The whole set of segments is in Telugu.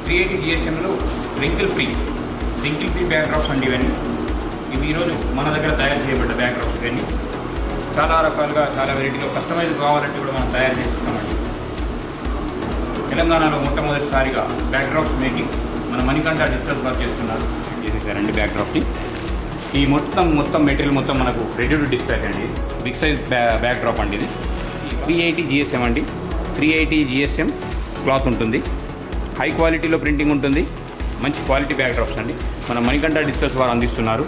380 GSMలో రింకిల్ ఫ్రీ బ్యాక్ డ్రాప్స్ అండి. ఇవి ఈరోజు మన దగ్గర తయారు చేయబడ్డ బ్యాక్ డ్రాప్స్. ఇవన్నీ చాలా రకాలుగా చాలా వెరైటీలో కస్టమైజ్ కావాలంటే కూడా మనం తయారు చేస్తున్నామండి. తెలంగాణలో మొట్టమొదటిసారిగా బ్యాక్ డ్రాప్స్ మేకింగ్ మన మణికంఠ డిజిటల్ వర్క్ చేసేసారండి. బ్యాక్ డ్రాప్ని ఈ మొత్తం మెటీరియల్ మొత్తం మనకు రెడీ టు డిస్పాచ్ అండి. బిగ్ సైజ్ బ్యాక్ డ్రాప్ అండి. ఇది 380 GSM అండి. 380 GSM క్లాత్ ఉంటుంది. హై క్వాలిటీలో ప్రింటింగ్ ఉంటుంది. మంచి క్వాలిటీ బ్యాక్ డ్రాప్స్ అండి. మన మణికంఠ డిజిటల్స్ వారు అందిస్తున్నారు.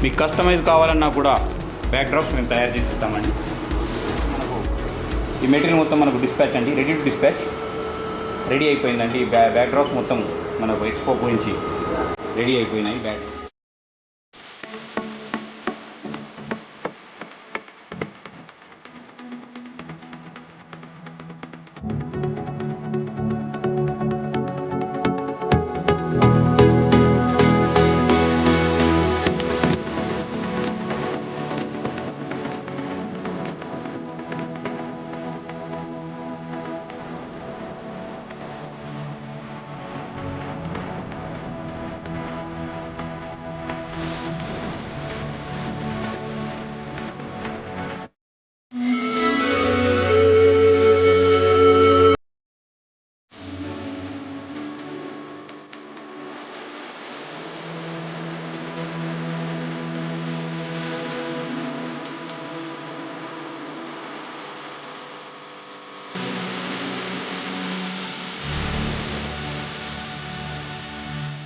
మీకు కస్టమైజ్ కావాలన్నా కూడా బ్యాక్ డ్రాప్స్ మేము తయారు చేసి ఇస్తామండి. మనకు ఈ మెటీరియల్ మొత్తం మనకు డిస్పాచ్ అండి. రెడీ టు డిస్పాచ్ రెడీ అయిపోయిందండి. బ్యాక్ డ్రాప్స్ మొత్తం మనకు ఎక్స్పో గురించి రెడీ అయిపోయినాయి.